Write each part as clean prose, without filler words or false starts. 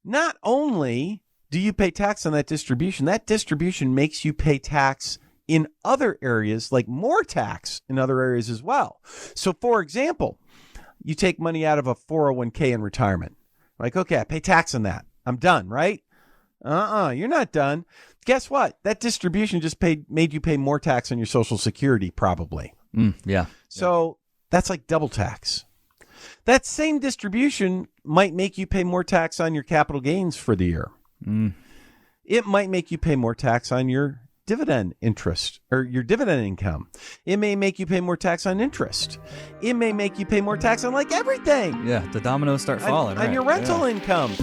not only do you pay tax on that distribution makes you pay tax in other areas, like more tax in other areas as well. So, for example, you take money out of a 401k in retirement. Like, okay, I pay tax on that. I'm done, right? You're not done. Guess what? That distribution just made you pay more tax on your Social Security, probably. Yeah. So that's like double tax. That same distribution might make you pay more tax on your capital gains for the year. It might make you pay more tax on your dividend interest or your dividend income. It may make you pay more tax on interest. It may make you pay more tax on like everything. Yeah, the dominoes start falling. On your rental income.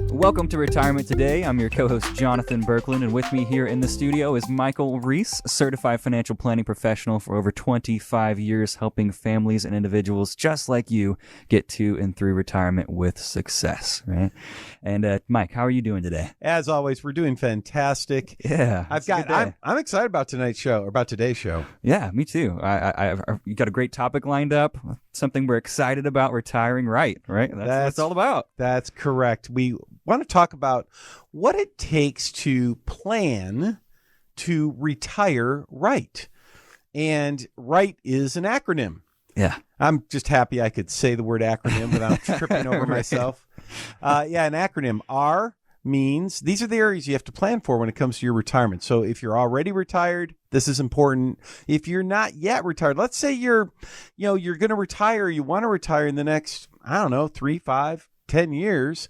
Welcome to Retirement Today. I'm your co-host, Jonathan Berkland, and with me here in the studio is Michael Reese, certified financial planning professional for over 25 years, helping families and individuals just like you get to and through retirement with success, right? And Mike, how are you doing today? As always, we're doing fantastic. Yeah, I'm excited about tonight's show, or about today's show. Yeah, me too. You got a great topic lined up, something we're excited about, retiring right? That's what it's all about. That's correct. We want to talk about what it takes to plan to retire right. And right is an acronym. Yeah. I'm just happy I could say the word acronym without tripping over myself. An acronym. R means these are the areas you have to plan for when it comes to your retirement. So if you're already retired, this is important. If you're not yet retired, let's say you're going to retire, you want to retire in the next, 3, 5, 10 years.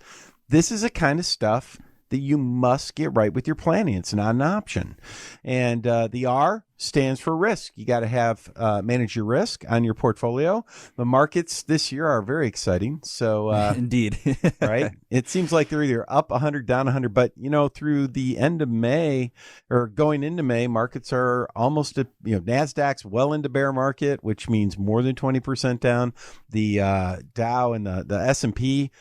This is the kind of stuff that you must get right with your planning. It's not an option. And the R stands for risk. You got to have manage your risk on your portfolio. The markets this year are very exciting. So indeed, right? It seems like they're either up 100, down 100. But through the end of May or going into May, markets are almost at Nasdaq's well into bear market, which means more than 20% down. The Dow and the S&P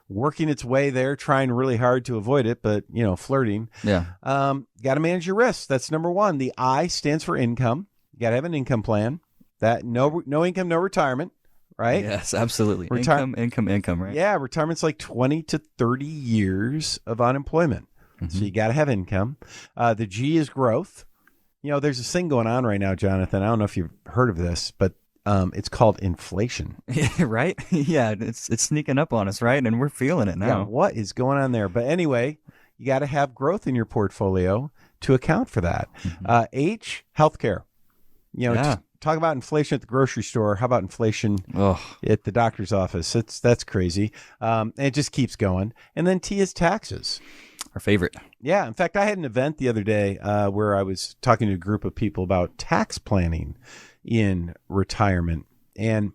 working its way there, trying really hard to avoid it, but, flirting. Yeah. Got to manage your risks. That's number one. The I stands for income. You got to have an income plan. That no income, no retirement, right? Yes, absolutely. Income, right? Yeah, retirement's like 20 to 30 years of unemployment. Mm-hmm. So you got to have income. The G is growth. There's this thing going on right now, Jonathan. I don't know if you've heard of this, but it's called inflation. Right? Yeah, it's sneaking up on us, right? And we're feeling it now. Yeah, what is going on there? But anyway, you got to have growth in your portfolio to account for that. Mm-hmm. H, healthcare. Just talk about inflation at the grocery store. How about inflation at the doctor's office? That's crazy. It just keeps going. And then T is taxes. Our favorite. Yeah. In fact, I had an event the other day where I was talking to a group of people about tax planning in retirement. And,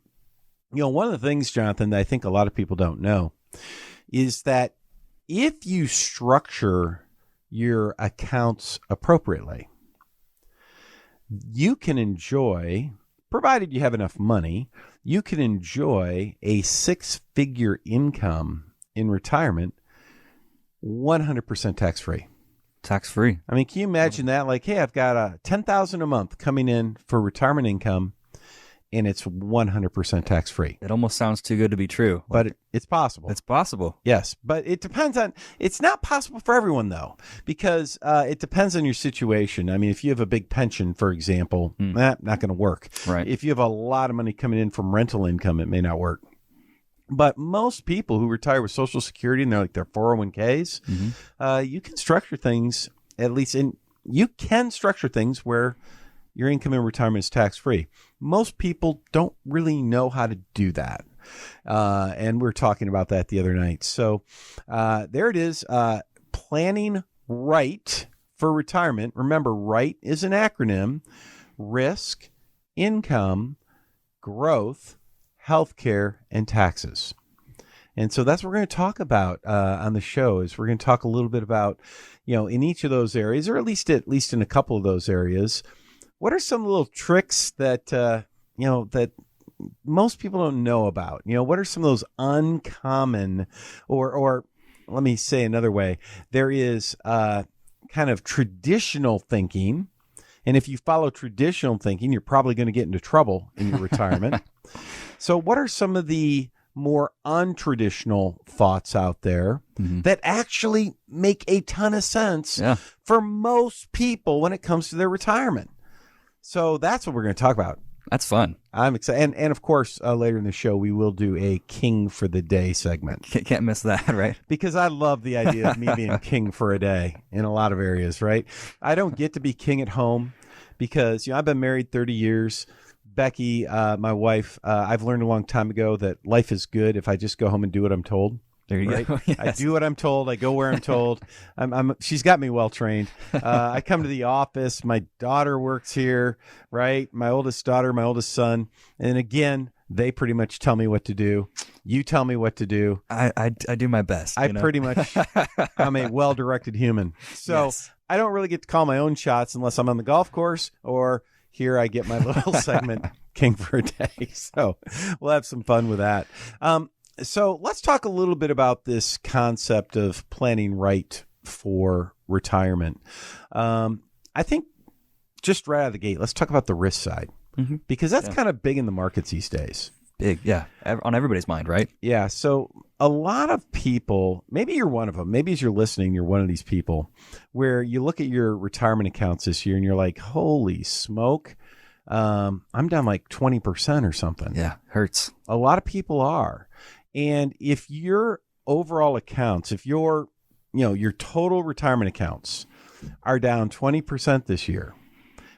one of the things, Jonathan, that I think a lot of people don't know is that if you structure your accounts appropriately, you can enjoy, provided you have enough money, you can enjoy a 6-figure income in retirement 100% tax-free. Tax-free. I mean, can you imagine that? Like, hey, I've got $10,000 a month coming in for retirement income, and it's 100% tax-free. It almost sounds too good to be true. But it's possible. It's possible. Yes, but it depends on. It's not possible for everyone though, because it depends on your situation. I mean, if you have a big pension, for example, not going to work. Right. If you have a lot of money coming in from rental income, it may not work. But most people who retire with Social Security and they're like their 401ks, you can structure things, you can structure things where your income in retirement is tax-free. Most people don't really know how to do that. And we were talking about that the other night. So there it is, planning right for retirement. Remember, right is an acronym: risk, income, growth, healthcare, and taxes. And so that's what we're going to talk about on the show. Is we're going to talk a little bit about, in each of those areas, or at least in a couple of those areas, what are some little tricks that that most people don't know about? What are some of those uncommon, or let me say another way, there is kind of traditional thinking, And if you follow traditional thinking, you're probably going to get into trouble in your retirement. So what are some of the more untraditional thoughts out there that actually make a ton of sense for most people when it comes to their retirement? So that's what we're going to talk about. That's fun. I'm excited. And of course, later in the show, we will do a King for the Day segment. Can't miss that, right? Because I love the idea of me being king for a day in a lot of areas, right? I don't get to be king at home because, I've been married 30 years. Becky, my wife, I've learned a long time ago that life is good if I just go home and do what I'm told. There you go. Yes. I do what I'm told. I go where I'm told. She's got me well trained. I come to the office. My daughter works here, right? My oldest daughter, my oldest son. And again, they pretty much tell me what to do. You tell me what to do. I do my best. Pretty much, I'm a well-directed human. So I don't really get to call my own shots unless I'm on the golf course or here I get my little segment, King for a Day. So we'll have some fun with that. So let's talk a little bit about this concept of planning right for retirement. I think just right out of the gate, let's talk about the risk side because that's kind of big in the markets these days. Big, yeah. On everybody's mind, right? Yeah. So a lot of people, maybe you're one of them, maybe as you're listening, you're one of these people where you look at your retirement accounts this year and you're like, holy smoke, I'm down like 20% or something. Yeah, hurts. A lot of people are. And if your overall accounts, if your total retirement accounts are down 20% this year,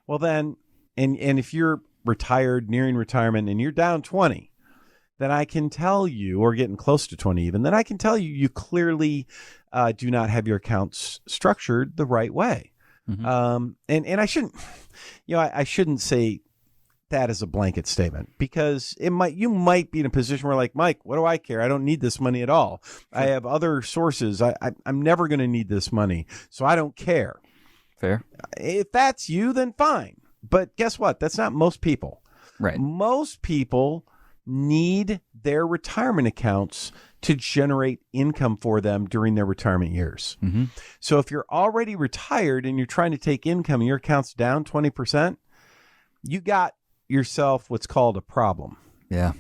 well then, and if you're retired, nearing retirement, and you're down 20, then I can tell you, or getting close to 20 even, then I can tell you, you clearly do not have your accounts structured the right way. And I shouldn't, I shouldn't say that as a blanket statement because you might be in a position where like, Mike, what do I care? I don't need this money at all. I have other sources. I'm never going to need this money. So I don't care. Fair. If that's you, then fine. But guess what? That's not most people. Right. Most people need their retirement accounts to generate income for them during their retirement years. So if you're already retired and you're trying to take income and your account's down 20%, you got yourself what's called a problem. Yeah.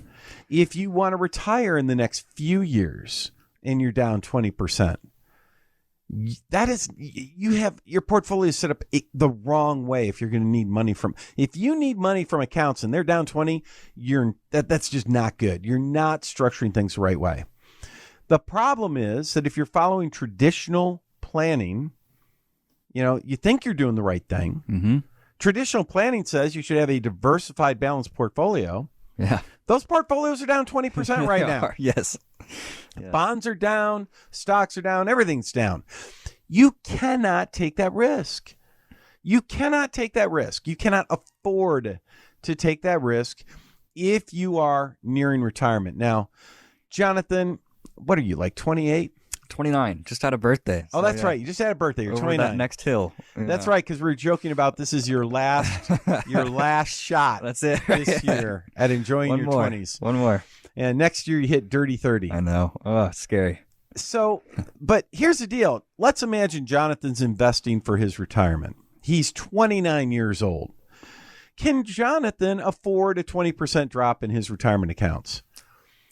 If you want to retire in the next few years and you're down 20%, that is, you have your portfolio set up the wrong way. If you're going to need money if you need money from accounts and they're down 20, that's just not good. You're not structuring things the right way. The problem is that if you're following traditional planning, you think you're doing the right thing. Traditional planning says you should have a diversified, balanced portfolio. Yeah. Those portfolios are down 20% right now. Yes. Bonds are down, stocks are down, everything's down. You cannot take that risk. You cannot take that risk. You cannot afford to take that risk if you are nearing retirement. Now, Jonathan, what are you, like 28? 29. Just had a birthday. Oh, that's right. You just had a birthday. You're over 29. that next hill. Yeah. That's right, because we were joking about this is your last shot. That's it. This year at enjoying your 20s. One more. And next year you hit dirty 30. I know. Oh, it's scary. So, but here's the deal. Let's imagine Jonathan's investing for his retirement. He's 29 years old. Can Jonathan afford a 20% drop in his retirement accounts?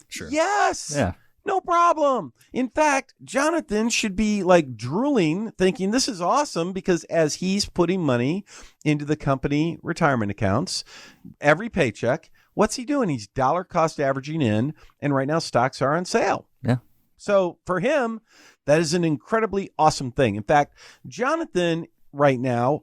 Sure. Yes. Yeah. No problem. In fact, Jonathan should be like drooling, thinking this is awesome because as he's putting money into the company retirement accounts, every paycheck, what's he doing? He's dollar cost averaging in, and right now stocks are on sale. Yeah. So for him, that is an incredibly awesome thing. In fact, Jonathan right now,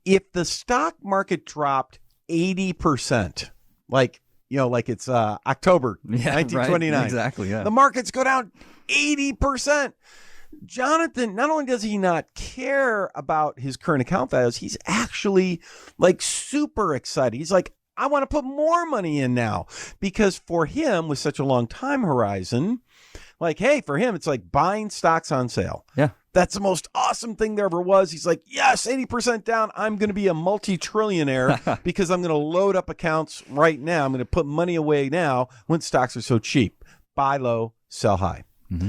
if the stock market dropped 80%, like it's October 1929. Right. Exactly, yeah. The markets go down 80%. Jonathan, not only does he not care about his current account values, he's actually like super excited. He's like, I want to put more money in now because for him with such a long time horizon, like, hey, for him, it's like buying stocks on sale. Yeah. That's the most awesome thing there ever was. He's like, yes, 80% down. I'm going to be a multi-trillionaire because I'm going to load up accounts right now. I'm going to put money away now when stocks are so cheap. Buy low, sell high. Mm-hmm.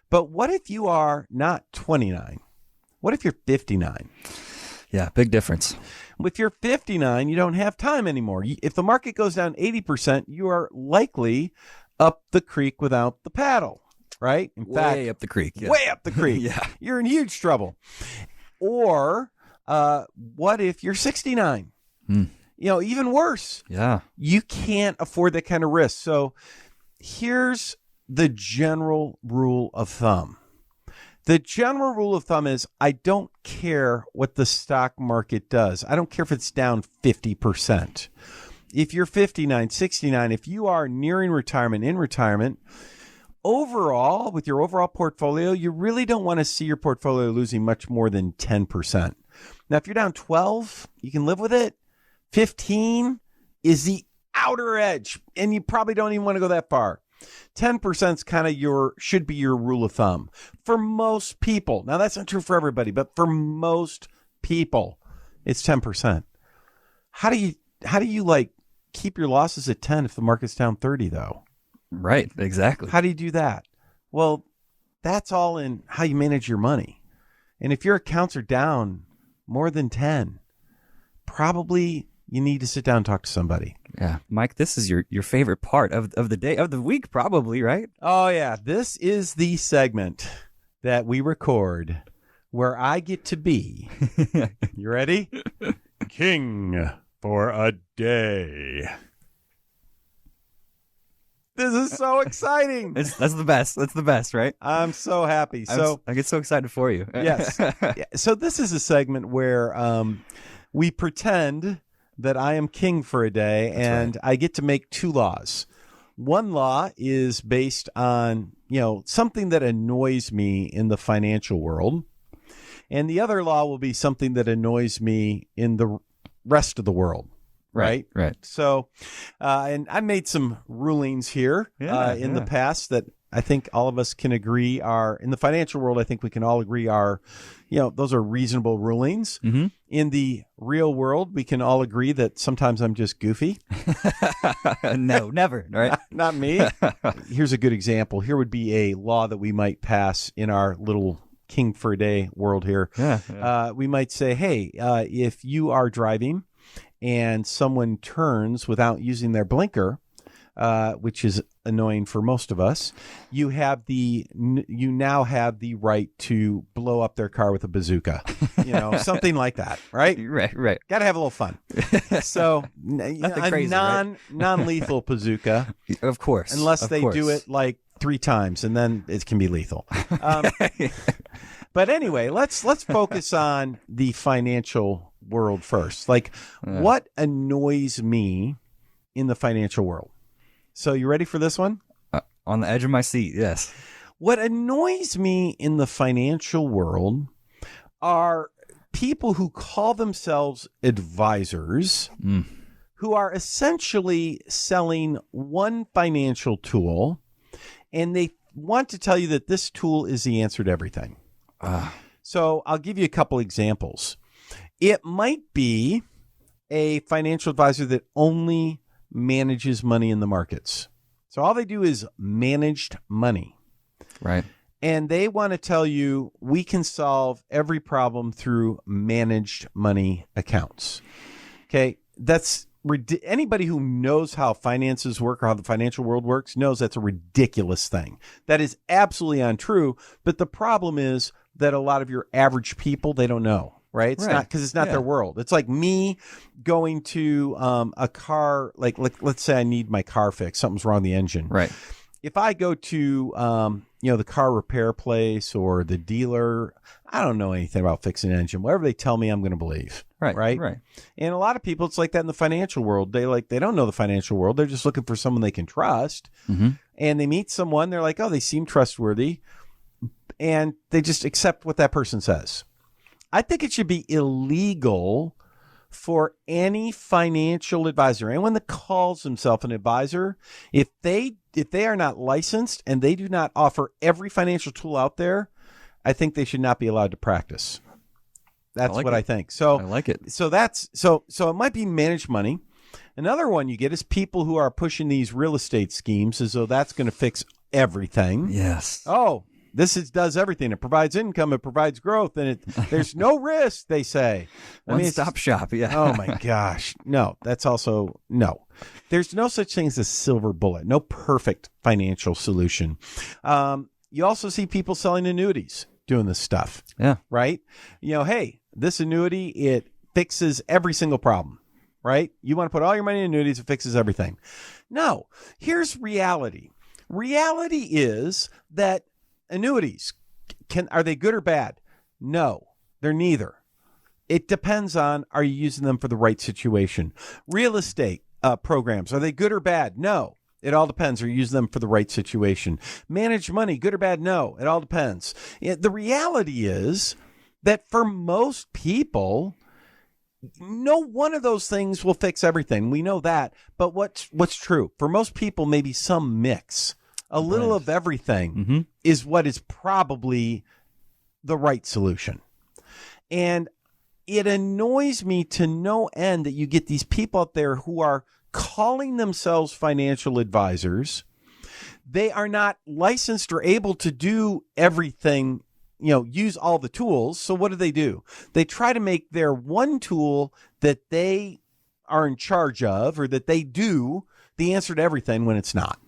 But what if you are not 29? What if you're 59? Yeah, big difference. If you're 59, you don't have time anymore. If the market goes down 80%, you are likely up the creek without the paddle, right? In fact, Way up the creek. Yeah. way up the creek. Yeah. You're in huge trouble. Or what if you're 69? Even worse. Yeah. You can't afford that kind of risk. So here's the general rule of thumb. The general rule of thumb is I don't care what the stock market does. I don't care if it's down 50%. If you're 59, 69, if you are nearing retirement, in retirement, overall, with your overall portfolio, you really don't want to see your portfolio losing much more than 10%. Now, if you're down 12, you can live with it. 15 is the outer edge, and you probably don't even want to go that far. 10% is kind of should be your rule of thumb for most people. Now, that's not true for everybody, but for most people, it's 10%. How do you like keep your losses at 10 if the market's down 30 though? Right, exactly. How do you do that? Well, that's all in how you manage your money. And if your accounts are down more than 10, probably you need to sit down and talk to somebody. Yeah. Mike, this is your favorite part of the day, of the week, probably, right? Oh, yeah. This is the segment that we record where I get to be, you ready? King for a day. This is so exciting. That's the best. That's the best, right? I'm so happy. I get so excited for you. Yes. So this is a segment where we pretend that I am king for a day, and I get to make two laws. One law is based on, something that annoys me in the financial world. And the other law will be something that annoys me in the rest of the world. Right. So, and I made some rulings here in the past that I think all of us can agree are, in the financial world, I think we can all agree are, those are reasonable rulings. Mm-hmm. In the real world, we can all agree that sometimes I'm just goofy. No, never. Right? Not me. Here's a good example. Here would be a law that we might pass in our little king for a day world here. We might say, hey, if you are driving and someone turns without using their blinker, which is annoying for most of us, you now have the right to blow up their car with a bazooka, something like that, right? Right. Got to have a little fun. So a crazy, non-lethal bazooka, of course, unless they do it like 3 times, and then it can be lethal. But anyway, let's focus on the financial world first. Like, what annoys me in the financial world? So you ready for this one? On the edge of my seat, yes. What annoys me in the financial world are people who call themselves advisors, who are essentially selling one financial tool, and they want to tell you that this tool is the answer to everything. So I'll give you a couple examples. It might be a financial advisor that only manages money in the markets. So all they do is managed money. Right. And they want to tell you we can solve every problem through managed money accounts. Okay. Anybody who knows how finances work or how the financial world works knows that's a ridiculous thing. That is absolutely untrue. But the problem is that a lot of your average people, they don't know. Right. It's not because it's not their world. It's like me going to a car, like let's say I need my car fixed. Something's wrong with the engine. Right. If I go to, the car repair place or the dealer, I don't know anything about fixing an engine. Whatever they tell me, I'm going to believe. Right. And a lot of people, it's like that in the financial world. They don't know the financial world. They're just looking for someone they can trust. Mm-hmm. And they meet someone. They're like, oh, they seem trustworthy. And they just accept what that person says. I think it should be illegal for any financial advisor, anyone that calls himself an advisor, if they are not licensed and they do not offer every financial tool out there, I think they should not be allowed to practice. That's what I think. So I like it. So it might be managed money. Another one you get is people who are pushing these real estate schemes as though that's going to fix everything. Yes. Oh, does everything. It provides income, it provides growth, and there's no risk, they say. One-stop shop, yeah. Oh my gosh. No, that's also no. There's no such thing as a silver bullet, no perfect financial solution. You also see people selling annuities doing this stuff. Yeah. Right? Hey, this annuity, it fixes every single problem, right? You want to put all your money in annuities, it fixes everything. No, here's reality. Reality is that annuities, are they good or bad? No, they're neither. It depends on, are you using them for the right situation? Real estate programs, are they good or bad? No. It all depends. Are you using them for the right situation? Managed money, good or bad? No, it all depends. The reality is that for most people, no one of those things will fix everything. We know that. But what's true? For most people, maybe some mix. A little of everything is what is probably the right solution. And it annoys me to no end that you get these people out there who are calling themselves financial advisors. They are not licensed or able to do everything, use all the tools. So what do? They try to make their one tool that they are in charge of or that they do the answer to everything when it's not.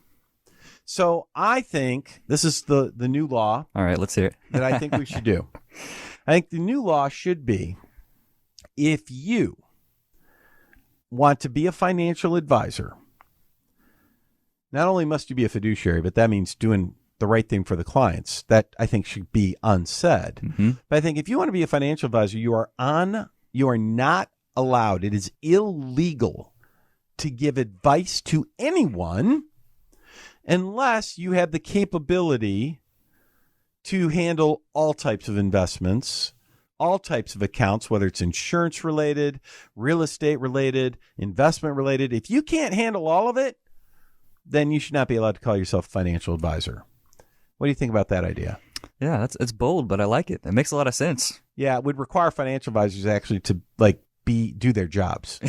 So I think this is the new law. All right, let's hear it. That I think we should do. I think the new law should be, if you want to be a financial advisor, not only must you be a fiduciary, but that means doing the right thing for the clients. That I think should be unsaid. But I think if you want to be a financial advisor, you are not allowed. It is illegal to give advice to anyone unless you have the capability to handle all types of investments, all types of accounts, whether it's insurance related, real estate related, investment related. If you can't handle all of it, then you should not be allowed to call yourself a financial advisor. What do you think about that idea? Yeah, it's bold, but I like it. It makes a lot of sense. Yeah, it would require financial advisors actually to do their jobs.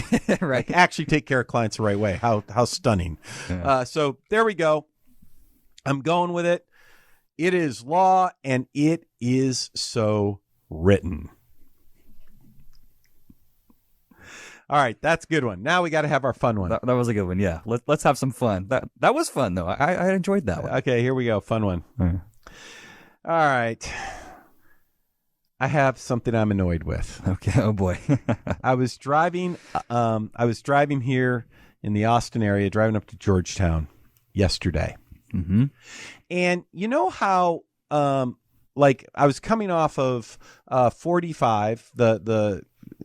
Right. Actually take care of clients the right way. How stunning. Yeah. So there we go. I'm going with it. It is law, and it is so written. All right, that's a good one. Now we got to have our fun one. That was a good one. Yeah, let's have some fun. That was fun though. I enjoyed that one. Okay, here we go. Fun one. All right. I have something I'm annoyed with. Okay. Oh boy. I was driving here in the Austin area, driving up to Georgetown yesterday. And you know how I was coming off of 45, the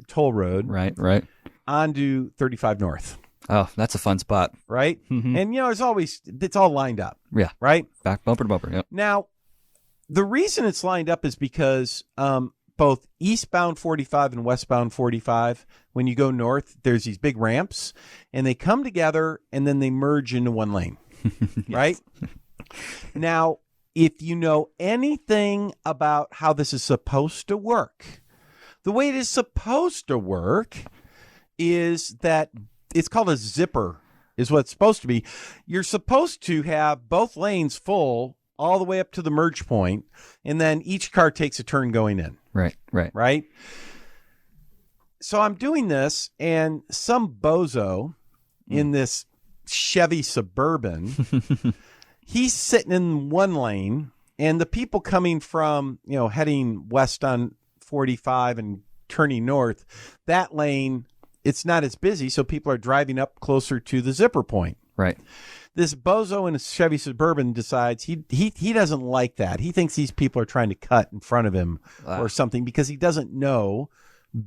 toll road, right, onto 35 North. Oh, that's a fun spot, right? And it's all lined up. Yeah, right. Back bumper to bumper. Yep. Now, the reason it's lined up is because both eastbound 45 and westbound 45, when you go north, there's these big ramps, and they come together and then they merge into one lane. Right? Now, if you know anything about how this is supposed to work, the way it is supposed to work is that it's called a zipper, is what it's supposed to be. You're supposed to have both lanes full all the way up to the merge point, and then each car takes a turn going in. Right? So I'm doing this, and some bozo in this Chevy Suburban, he's sitting in one lane, and the people coming from, heading west on 45 and turning north, that lane, it's not as busy, so people are driving up closer to the zipper point. Right. This bozo in a Chevy Suburban decides he doesn't like that. He thinks these people are trying to cut in front of him or something because he doesn't know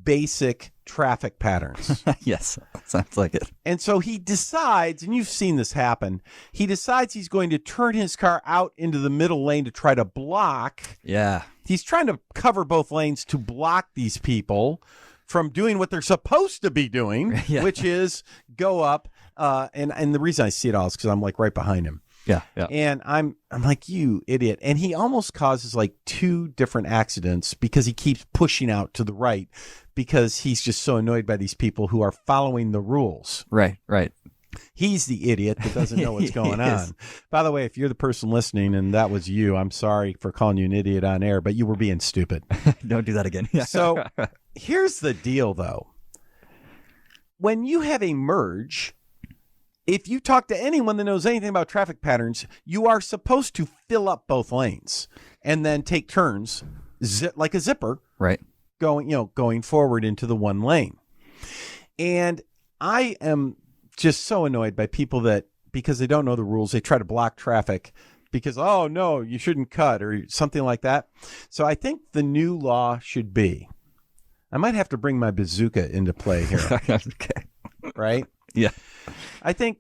basic traffic patterns. Yes, sounds like it. And so he decides, and you've seen this happen, he decides he's going to turn his car out into the middle lane to try to block. Yeah. He's trying to cover both lanes to block these people from doing what they're supposed to be doing, which is go up. And the reason I see it all is because I'm right behind him. Yeah. And I'm like, you idiot. And he almost causes 2 different accidents because he keeps pushing out to the right because he's just so annoyed by these people who are following the rules. Right. He's the idiot that doesn't know what's going on. By the way, if you're the person listening and that was you, I'm sorry for calling you an idiot on air, but you were being stupid. Don't do that again. So here's the deal, though. When you have a merge, if you talk to anyone that knows anything about traffic patterns, you are supposed to fill up both lanes and then take turns like a zipper, right? Going forward into the one lane. And I am just so annoyed by people that, because they don't know the rules, they try to block traffic because, oh, no, you shouldn't cut or something like that. So I think the new law should be, I might have to bring my bazooka into play here. Okay. Right? Yeah. I think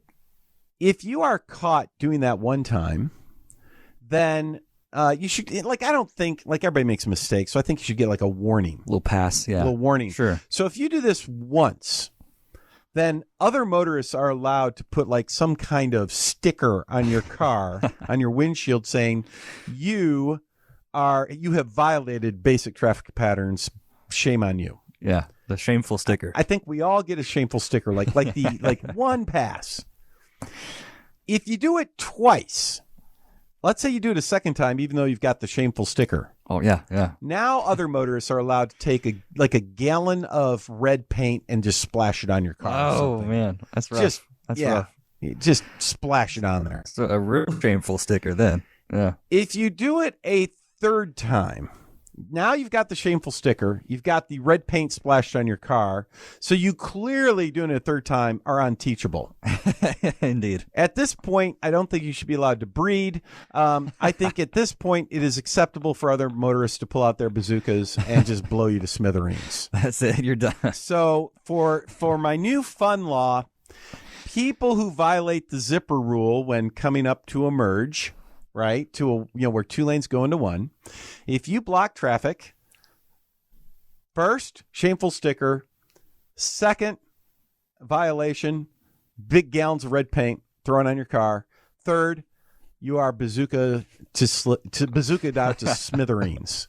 if you are caught doing that one time, then you should, I don't think, everybody makes mistakes, so I think you should get a warning. A little pass, yeah. A little warning. Sure. So if you do this once, then other motorists are allowed to put some kind of sticker on your car, on your windshield saying, you have violated basic traffic patterns. Shame on you. Yeah. The shameful sticker. I think we all get a shameful sticker, like one pass. If you do it twice, let's say you do it a second time, even though you've got the shameful sticker. Oh, yeah, yeah. Now other motorists are allowed to take a gallon of red paint and just splash it on your car. Oh, man. That's rough. That's rough. Just splash it on there. So a real shameful sticker then. Yeah. If you do it a third time, now you've got the shameful sticker. You've got the red paint splashed on your car. So you clearly, doing it a third time, are unteachable. Indeed. At this point, I don't think you should be allowed to breed. I think at this point, it is acceptable for other motorists to pull out their bazookas and just blow you to smithereens. That's it. You're done. So for my new fun law, people who violate the zipper rule when coming up to a merge, right, to where two lanes go into one, if you block traffic, first, shameful sticker. Second, violation, big gallons of red paint thrown on your car. Third, you are bazooka out to smithereens.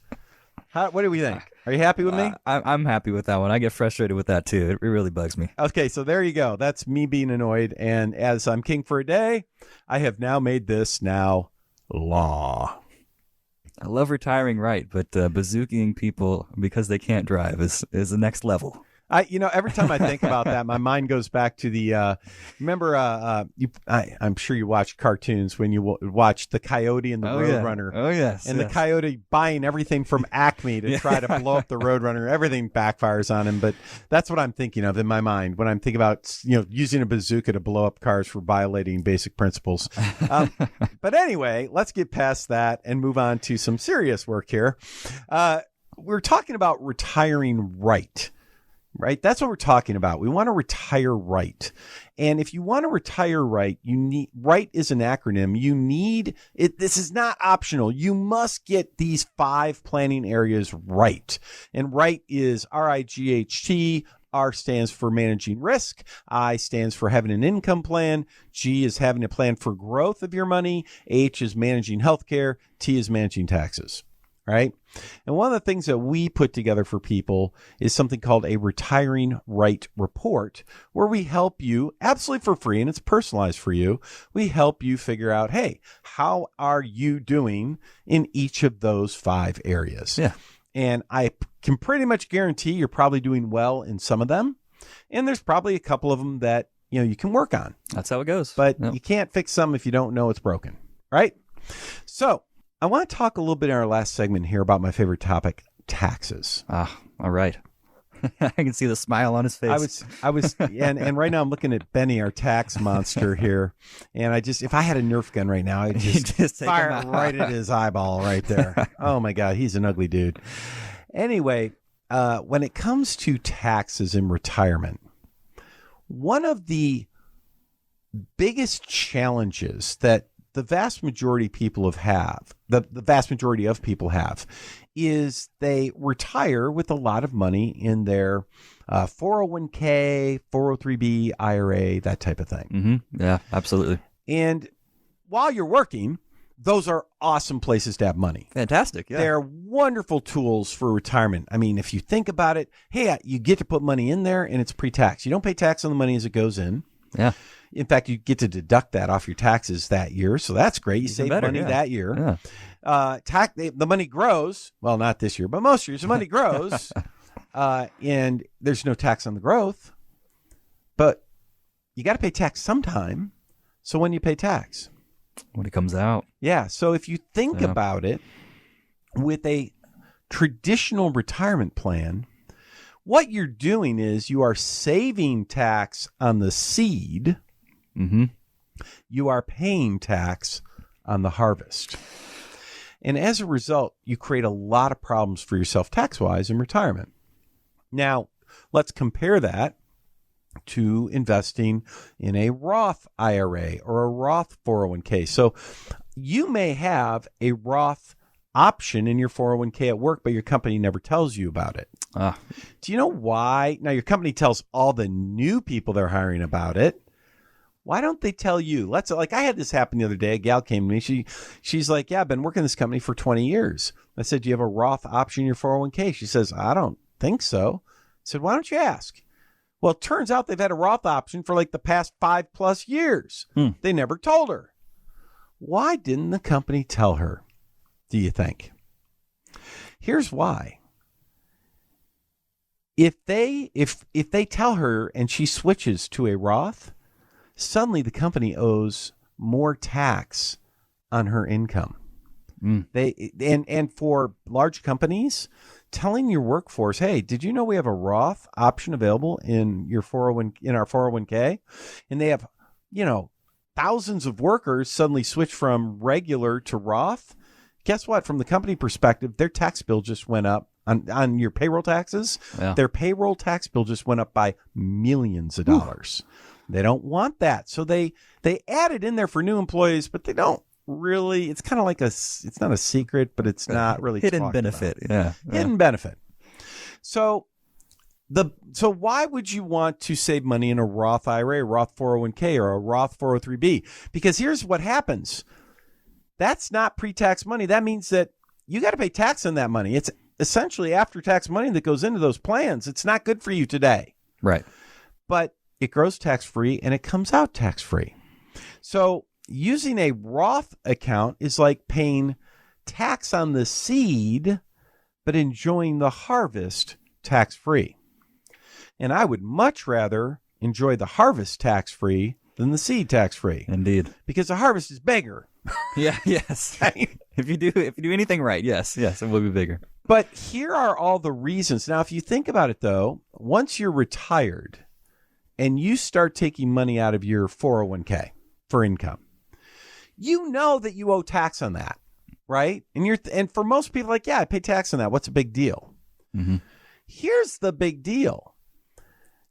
What do we think? Are you happy with me? I'm happy with that one. I get frustrated with that too. It really bugs me. Okay, so there you go. That's me being annoyed. And as I'm king for a day, I have now made this law. I love retiring right, but bazooking people because they can't drive is the next level. Every time I think about that, my mind goes back to the, remember, I'm sure you watched cartoons when you watched The Coyote and the Roadrunner. Yeah. Oh, yes. And the Coyote buying everything from Acme to try to blow up the Roadrunner. Everything backfires on him. But that's what I'm thinking of in my mind when I'm thinking about, using a bazooka to blow up cars for violating basic principles. But anyway, let's get past that and move on to some serious work here. We're talking about retiring right. Right? That's what we're talking about. We want to retire right. And if you want to retire right, right is an acronym. You need it. This is not optional. You must get these 5 planning areas right. And right is RIGHT. R stands for managing risk. I stands for having an income plan. G is having a plan for growth of your money. H is managing healthcare. T is managing taxes. Right? And one of the things that we put together for people is something called a retiring right report, where we help you absolutely for free, and it's personalized for you. We help you figure out, hey, how are you doing in each of those 5 areas? Yeah. And I can pretty much guarantee you're probably doing well in some of them. And there's probably a couple of them that, you can work on. That's how it goes. But you can't fix some if you don't know it's broken. Right? So I want to talk a little bit in our last segment here about my favorite topic, taxes. All right. I can see the smile on his face. I was, and right now I'm looking at Benny, our tax monster here, and if I had a Nerf gun right now, I'd just fire it right at his eyeball right there. Oh my God, he's an ugly dude. Anyway, when it comes to taxes in retirement, one of the biggest challenges that the vast majority of people have is they retire with a lot of money in their 401k, 403b, IRA, that type of thing. Mm-hmm. Yeah, absolutely. And while you're working, those are awesome places to have money. Fantastic. Yeah. They're wonderful tools for retirement. I mean, if you think about it, hey, you get to put money in there and it's pre-tax. You don't pay tax on the money as it goes in. Yeah. In fact, you get to deduct that off your taxes that year. So that's great. You save money that year. Yeah. The money grows. Well, not this year, but most years the money grows. And there's no tax on the growth. But you got to pay tax sometime. So when you pay tax? When it comes out. Yeah. So if you think about it, with a traditional retirement plan, what you're doing is you are saving tax on the seed. Mm-hmm. You are paying tax on the harvest. And as a result, you create a lot of problems for yourself tax-wise in retirement. Now, let's compare that to investing in a Roth IRA or a Roth 401k. So you may have a Roth option in your 401k at work, but your company never tells you about it. Do you know why? Now, your company tells all the new people they're hiring about it. Why don't they tell you? I had this happen the other day. A gal came to me. She's like, yeah, I've been working in this company for 20 years. I said, do you have a Roth option in your 401k? She says, I don't think so. I said, why don't you ask? Well, it turns out they've had a Roth option for like the past 5+ years. They never told her. Why didn't the company tell her, do you think? Here's why. If they tell her and she switches to a Roth, suddenly the company owes more tax on her income. And for large companies, telling your workforce, hey, did you know we have a Roth option available in our 401k? And they have, thousands of workers suddenly switch from regular to Roth. Guess what? From the company perspective, their tax bill just went up on your payroll taxes. Yeah. Their payroll tax bill just went up by millions of dollars. They don't want that. So they add it in there for new employees, but they don't really. It's kind of like it's not a secret, but it's not really hidden benefit. Yeah. Hidden benefit. So why would you want to save money in a Roth IRA, a Roth 401k, or a Roth 403b? Because here's what happens. That's not pre-tax money. That means that you got to pay tax on that money. It's essentially after-tax money that goes into those plans. It's not good for you today. Right. But it grows tax-free and it comes out tax-free. So using a Roth account is like paying tax on the seed, but enjoying the harvest tax-free. And I would much rather enjoy the harvest tax-free than the seed tax-free. Indeed. Because the harvest is bigger. Yeah, yes. If you do anything right, yes, it will be bigger. But here are all the reasons. Now, if you think about it, though, once you're retired and you start taking money out of your 401k for income, you know that you owe tax on that, right? And for most people, like, yeah, I pay tax on that. What's a big deal? Mm-hmm. Here's the big deal.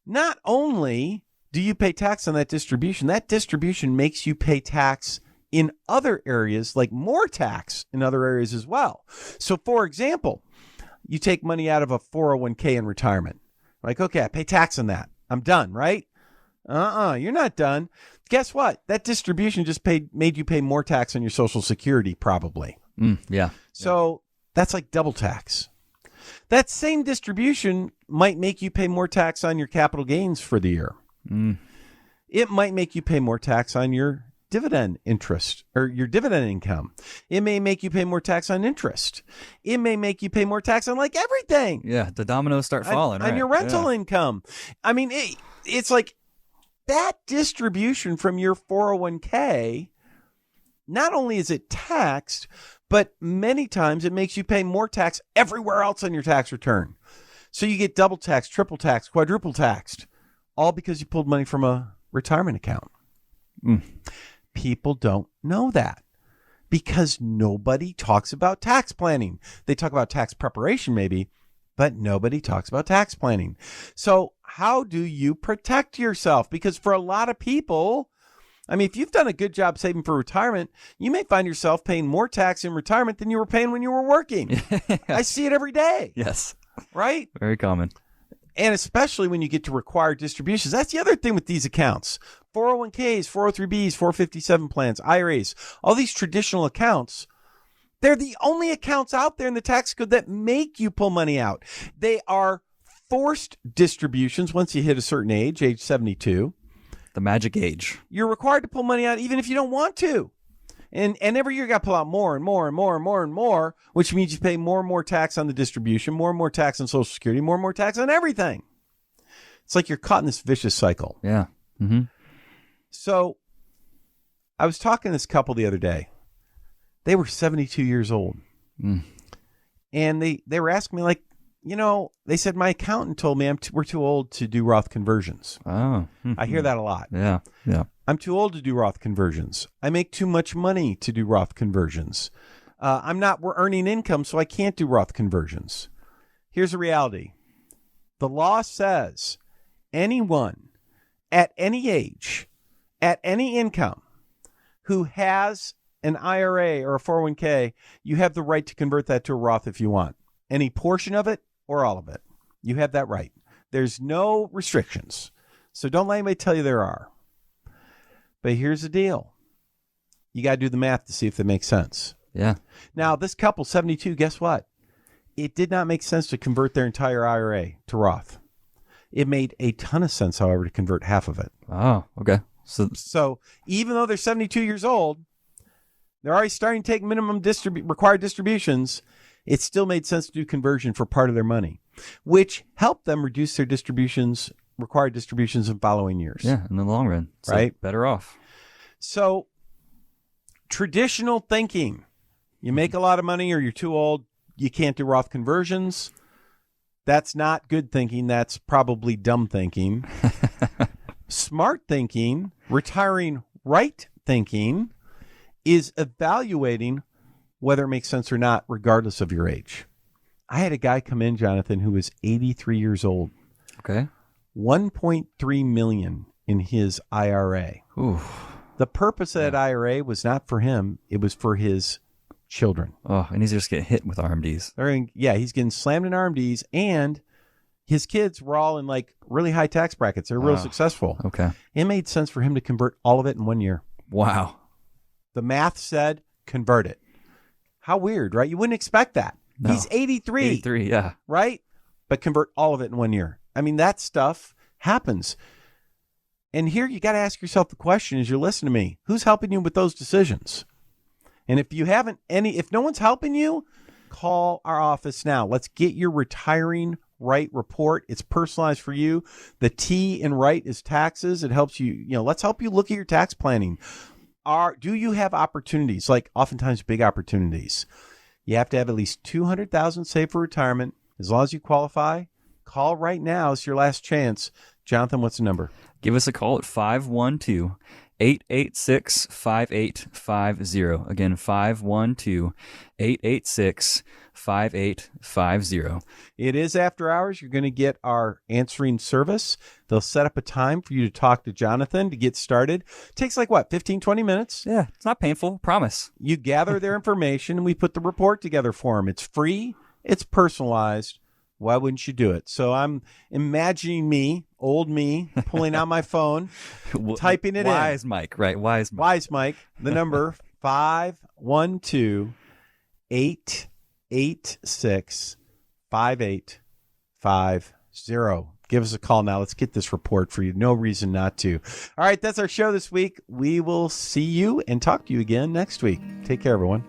Not only do you pay tax on that distribution makes you pay tax in other areas, like more tax in other areas as well. So, for example, you take money out of a 401k in retirement. Like, okay, I pay tax on that. I'm done, right? You're not done. Guess what? That distribution just made you pay more tax on your Social Security, probably. Yeah. So that's like double tax. That same distribution might make you pay more tax on your capital gains for the year. It might make you pay more tax on your dividend interest or your dividend income. It may make you pay more tax on interest. It may make you pay more tax on like everything. Yeah, the dominoes start falling. On your rental income. I mean, it's like that distribution from your 401k, not only is it taxed, but many times it makes you pay more tax everywhere else on your tax return. So you get double taxed, triple taxed, quadruple taxed, all because you pulled money from a retirement account. People don't know that because nobody talks about tax planning. They talk about tax preparation maybe, but nobody talks about tax planning. So how do you protect yourself? Because for a lot of people, I mean, if you've done a good job saving for retirement, you may find yourself paying more tax in retirement than you were paying when you were working. I see it every day. Yes. Right? Very common. And especially when you get to required distributions. That's the other thing with these accounts. 401ks, 403bs, 457 plans, IRAs, all these traditional accounts, they're the only accounts out there in the tax code that make you pull money out. They are forced distributions once you hit a certain age 72. The magic age. You're required to pull money out even if you don't want to. And every year you got to pull out more and more and more and more and more, which means you pay more and more tax on the distribution, more and more tax on Social Security, more and more tax on everything. It's like you're caught in this vicious cycle. Yeah. Mm-hmm. So I was talking to this couple the other day. They were 72 years old. Mm. And they were asking me, like, they said, my accountant told me we're too old to do Roth conversions. Oh. Mm-hmm. I hear that a lot. Yeah. Yeah. I'm too old to do Roth conversions. I make too much money to do Roth conversions. We're earning income, so I can't do Roth conversions. Here's the reality. The law says anyone at any age, at any income, who has an IRA or a 401k, you have the right to convert that to a Roth if you want. Any portion of it or all of it. You have that right. There's no restrictions. So don't let anybody tell you there are. But here's the deal. You got to do the math to see if that makes sense. Yeah. Now, this couple, 72, guess what? It did not make sense to convert their entire IRA to Roth. It made a ton of sense, however, to convert half of it. Oh, okay. So even though they're 72 years old, they're already starting to take minimum required distributions. It still made sense to do conversion for part of their money, which helped them reduce their required distributions in following years. Yeah, in the long run. So right? Better off. So traditional thinking, you make a lot of money or you're too old, you can't do Roth conversions. That's not good thinking. That's probably dumb thinking. Smart thinking, retiring right thinking, is evaluating whether it makes sense or not, regardless of your age. I had a guy come in, Jonathan, who was 83 years old. Okay. $1.3 million in his IRA. Ooh. The purpose of that IRA was not for him. It was for his children. Oh, and he's just getting hit with RMDs. He's getting slammed in RMDs, and his kids were all in like really high tax brackets. They're real successful. Okay. It made sense for him to convert all of it in 1 year. Wow. The math said convert it. How weird, right? You wouldn't expect that. No. He's 83. 83, yeah. Right? But convert all of it in 1 year. I mean, that stuff happens. And here you got to ask yourself the question as you're listening to me, who's helping you with those decisions? And if no one's helping you, call our office now. Let's get your retiring right report. It's personalized for you. The T in right is taxes. It helps you, let's help you look at your tax planning. Do you have opportunities, like oftentimes big opportunities? You have to have at least $200,000 saved for retirement. As long as you qualify, call right now. It's your last chance. Jonathan, what's the number? Give us a call at 512-886-5850. Again, 512-886-5850. It is after hours. You're going to get our answering service. They'll set up a time for you to talk to Jonathan to get started. It takes 15, 20 minutes? Yeah, it's not painful. Promise. You gather their information, and we put the report together for them. It's free. It's personalized. Why wouldn't you do it? So I'm imagining old me, pulling out my phone, typing it in. Wise Mike, right? Wise Mike. Wise Mike. The number 512-886-5850. Give us a call now. Let's get this report for you. No reason not to. All right, that's our show this week. We will see you and talk to you again next week. Take care, everyone.